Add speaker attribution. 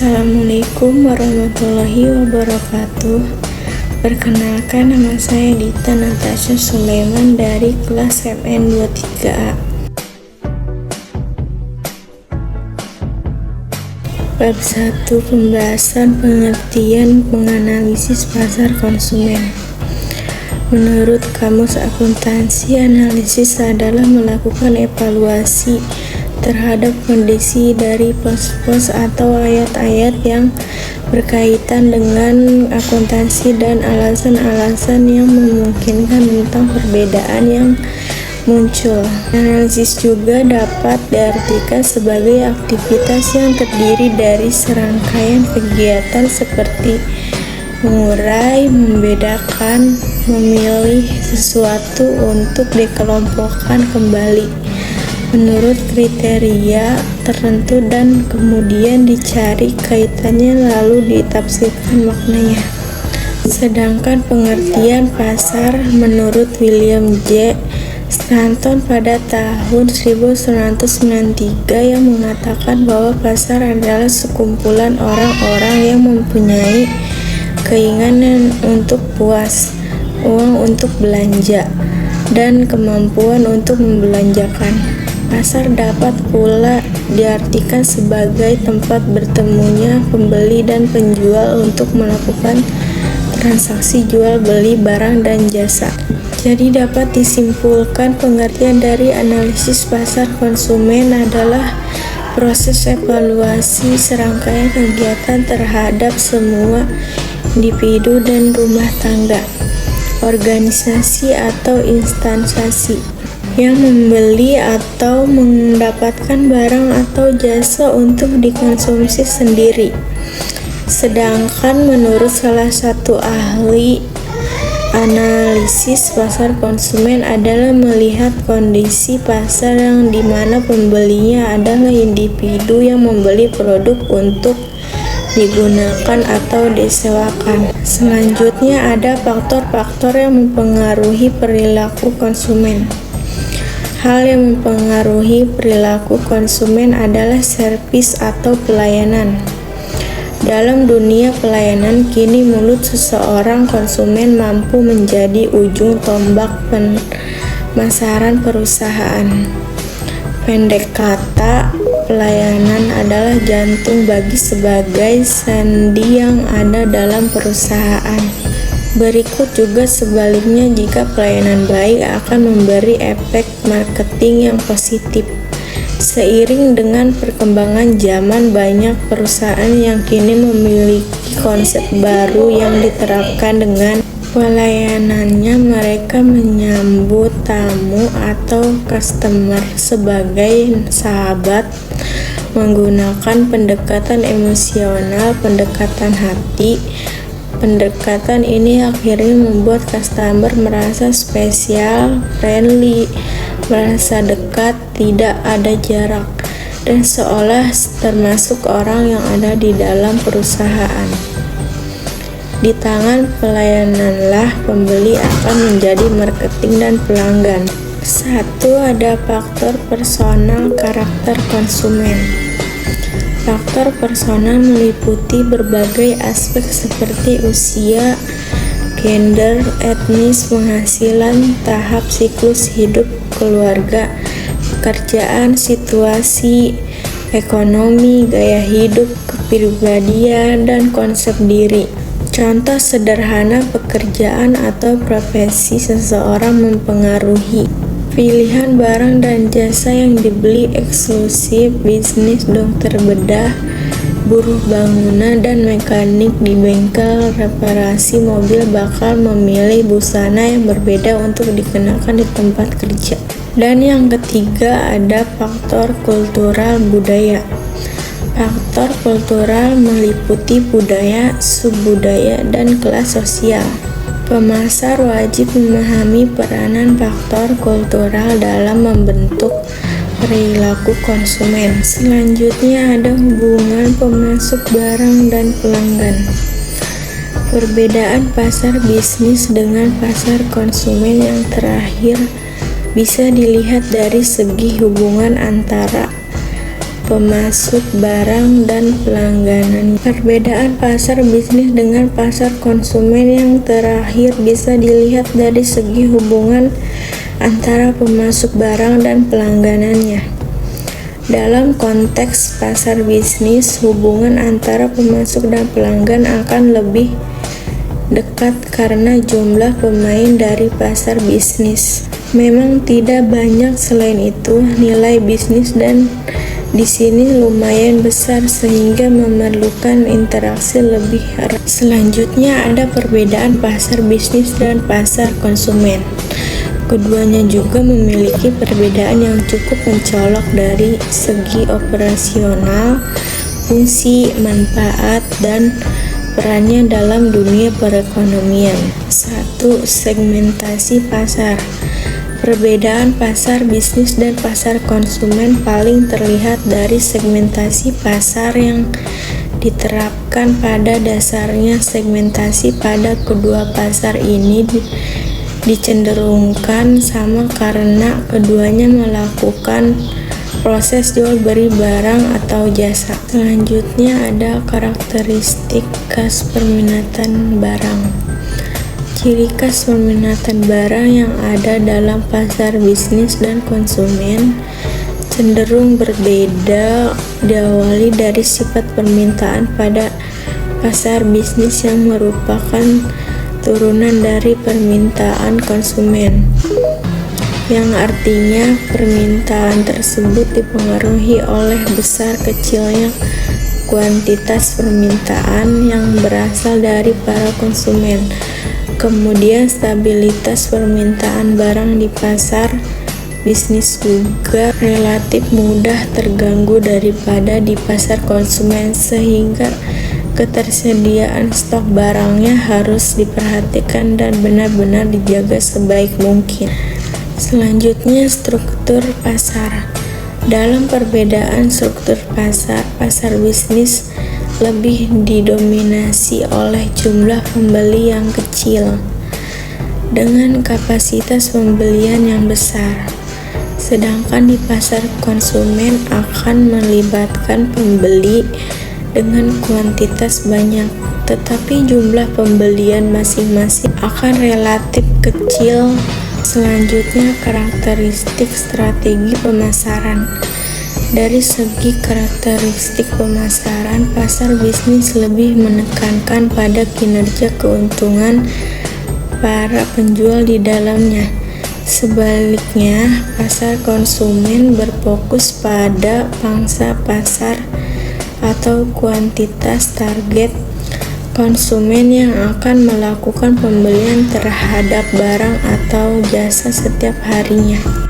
Speaker 1: Assalamualaikum warahmatullahi wabarakatuh. Perkenalkan, nama saya Dita Natasha Sulaiman dari kelas MN 23A. Bab 1. Pembahasan pengertian menganalisis pasar konsumen. Menurut Kamus Akuntansi, analisis adalah melakukan evaluasi terhadap kondisi dari pos-pos atau ayat-ayat yang berkaitan dengan akuntansi dan alasan-alasan yang memungkinkan tentang perbedaan yang muncul. Analisis juga dapat diartikan sebagai aktivitas yang terdiri dari serangkaian kegiatan seperti mengurai, membedakan, memilih sesuatu untuk dikelompokkan kembali menurut kriteria tertentu dan kemudian dicari kaitannya lalu ditafsirkan maknanya. Sedangkan pengertian pasar menurut William J. Stanton pada tahun 1993 yang mengatakan bahwa pasar adalah sekumpulan orang-orang yang mempunyai keinginan untuk puas, uang untuk belanja, dan kemampuan untuk membelanjakan. Pasar dapat pula diartikan sebagai tempat bertemunya pembeli dan penjual untuk melakukan transaksi jual beli barang dan jasa. Jadi dapat disimpulkan pengertian dari analisis pasar konsumen adalah proses evaluasi serangkaian kegiatan terhadap semua individu dan rumah tangga, organisasi atau instansi yang membeli atau mendapatkan barang atau jasa untuk dikonsumsi sendiri. Sedangkan menurut salah satu ahli, analisis pasar konsumen adalah melihat kondisi pasar yang dimana pembelinya adalah individu yang membeli produk untuk digunakan atau disewakan. Selanjutnya ada faktor-faktor yang mempengaruhi perilaku konsumen. Hal yang mempengaruhi perilaku konsumen adalah servis atau pelayanan. Dalam dunia pelayanan, kini mulut seseorang konsumen mampu menjadi ujung tombak pemasaran perusahaan. Pendek kata, pelayanan adalah jantung bagi sebagai sendi yang ada dalam perusahaan. Berikut juga sebaliknya, jika pelayanan baik akan memberi efek marketing yang positif. Seiring dengan perkembangan zaman, banyak perusahaan yang kini memiliki konsep baru yang diterapkan dengan pelayanannya. Mereka menyambut tamu atau customer sebagai sahabat, menggunakan pendekatan emosional, pendekatan hati. Pendekatan ini akhirnya membuat customer merasa spesial, friendly, merasa dekat, tidak ada jarak, dan seolah termasuk orang yang ada di dalam perusahaan. Di tangan pelayananlah pembeli akan menjadi marketing dan pelanggan. 1. Ada faktor personal karakter konsumen. Faktor personal meliputi berbagai aspek seperti usia, gender, etnis, penghasilan, tahap siklus hidup keluarga, pekerjaan, situasi ekonomi, gaya hidup, kepribadian, dan konsep diri. Contoh sederhana, pekerjaan atau profesi seseorang mempengaruhi pilihan barang dan jasa yang dibeli, eksklusif, bisnis dokter bedah, buruh bangunan, dan mekanik di bengkel reparasi mobil bakal memilih busana yang berbeda untuk dikenakan di tempat kerja. Dan yang ketiga, ada faktor kultural budaya. Faktor kultural meliputi budaya, subbudaya, dan kelas sosial. Pemasar wajib memahami peranan faktor kultural dalam membentuk perilaku konsumen. Selanjutnya ada hubungan pemasok barang dan pelanggan. Perbedaan pasar bisnis dengan pasar konsumen yang terakhir bisa dilihat dari segi hubungan antara pemasok barang dan pelangganan. Perbedaan pasar bisnis dengan pasar konsumen yang terakhir bisa dilihat dari segi hubungan antara pemasok barang dan pelangganannya. Dalam konteks pasar bisnis, hubungan antara pemasok dan pelanggan akan lebih dekat karena jumlah pemain dari pasar bisnis memang tidak banyak. Selain itu, nilai bisnis dan di sini lumayan besar sehingga memerlukan interaksi lebih erat. Selanjutnya ada perbedaan pasar bisnis dan pasar konsumen. Keduanya juga memiliki perbedaan yang cukup mencolok dari segi operasional, fungsi, manfaat, dan perannya dalam dunia perekonomian. 1. Segmentasi pasar. Perbedaan pasar bisnis dan pasar konsumen paling terlihat dari segmentasi pasar yang diterapkan. Pada dasarnya, segmentasi pada kedua pasar ini dicenderungkan sama karena keduanya melakukan proses jual beli barang atau jasa. Selanjutnya ada karakteristik khas permintaan barang. Ciri khas permintaan barang yang ada dalam pasar bisnis dan konsumen cenderung berbeda, diawali dari sifat permintaan pada pasar bisnis yang merupakan turunan dari permintaan konsumen, yang artinya permintaan tersebut dipengaruhi oleh besar kecilnya kuantitas permintaan yang berasal dari para konsumen. Kemudian stabilitas permintaan barang di pasar bisnis juga relatif mudah terganggu daripada di pasar konsumen, sehingga ketersediaan stok barangnya harus diperhatikan dan benar-benar dijaga sebaik mungkin. Selanjutnya, struktur pasar. Dalam perbedaan struktur pasar, pasar bisnis lebih didominasi oleh jumlah pembeli yang kecil dengan kapasitas pembelian yang besar. Sedangkan di pasar konsumen akan melibatkan pembeli dengan kuantitas banyak, tetapi jumlah pembelian masing-masing akan relatif kecil. Selanjutnya, karakteristik strategi pemasaran. Dari segi karakteristik pemasaran, pasar bisnis lebih menekankan pada kinerja keuntungan para penjual di dalamnya. Sebaliknya, pasar konsumen berfokus pada pangsa pasar atau kuantitas target konsumen yang akan melakukan pembelian terhadap barang atau jasa setiap harinya.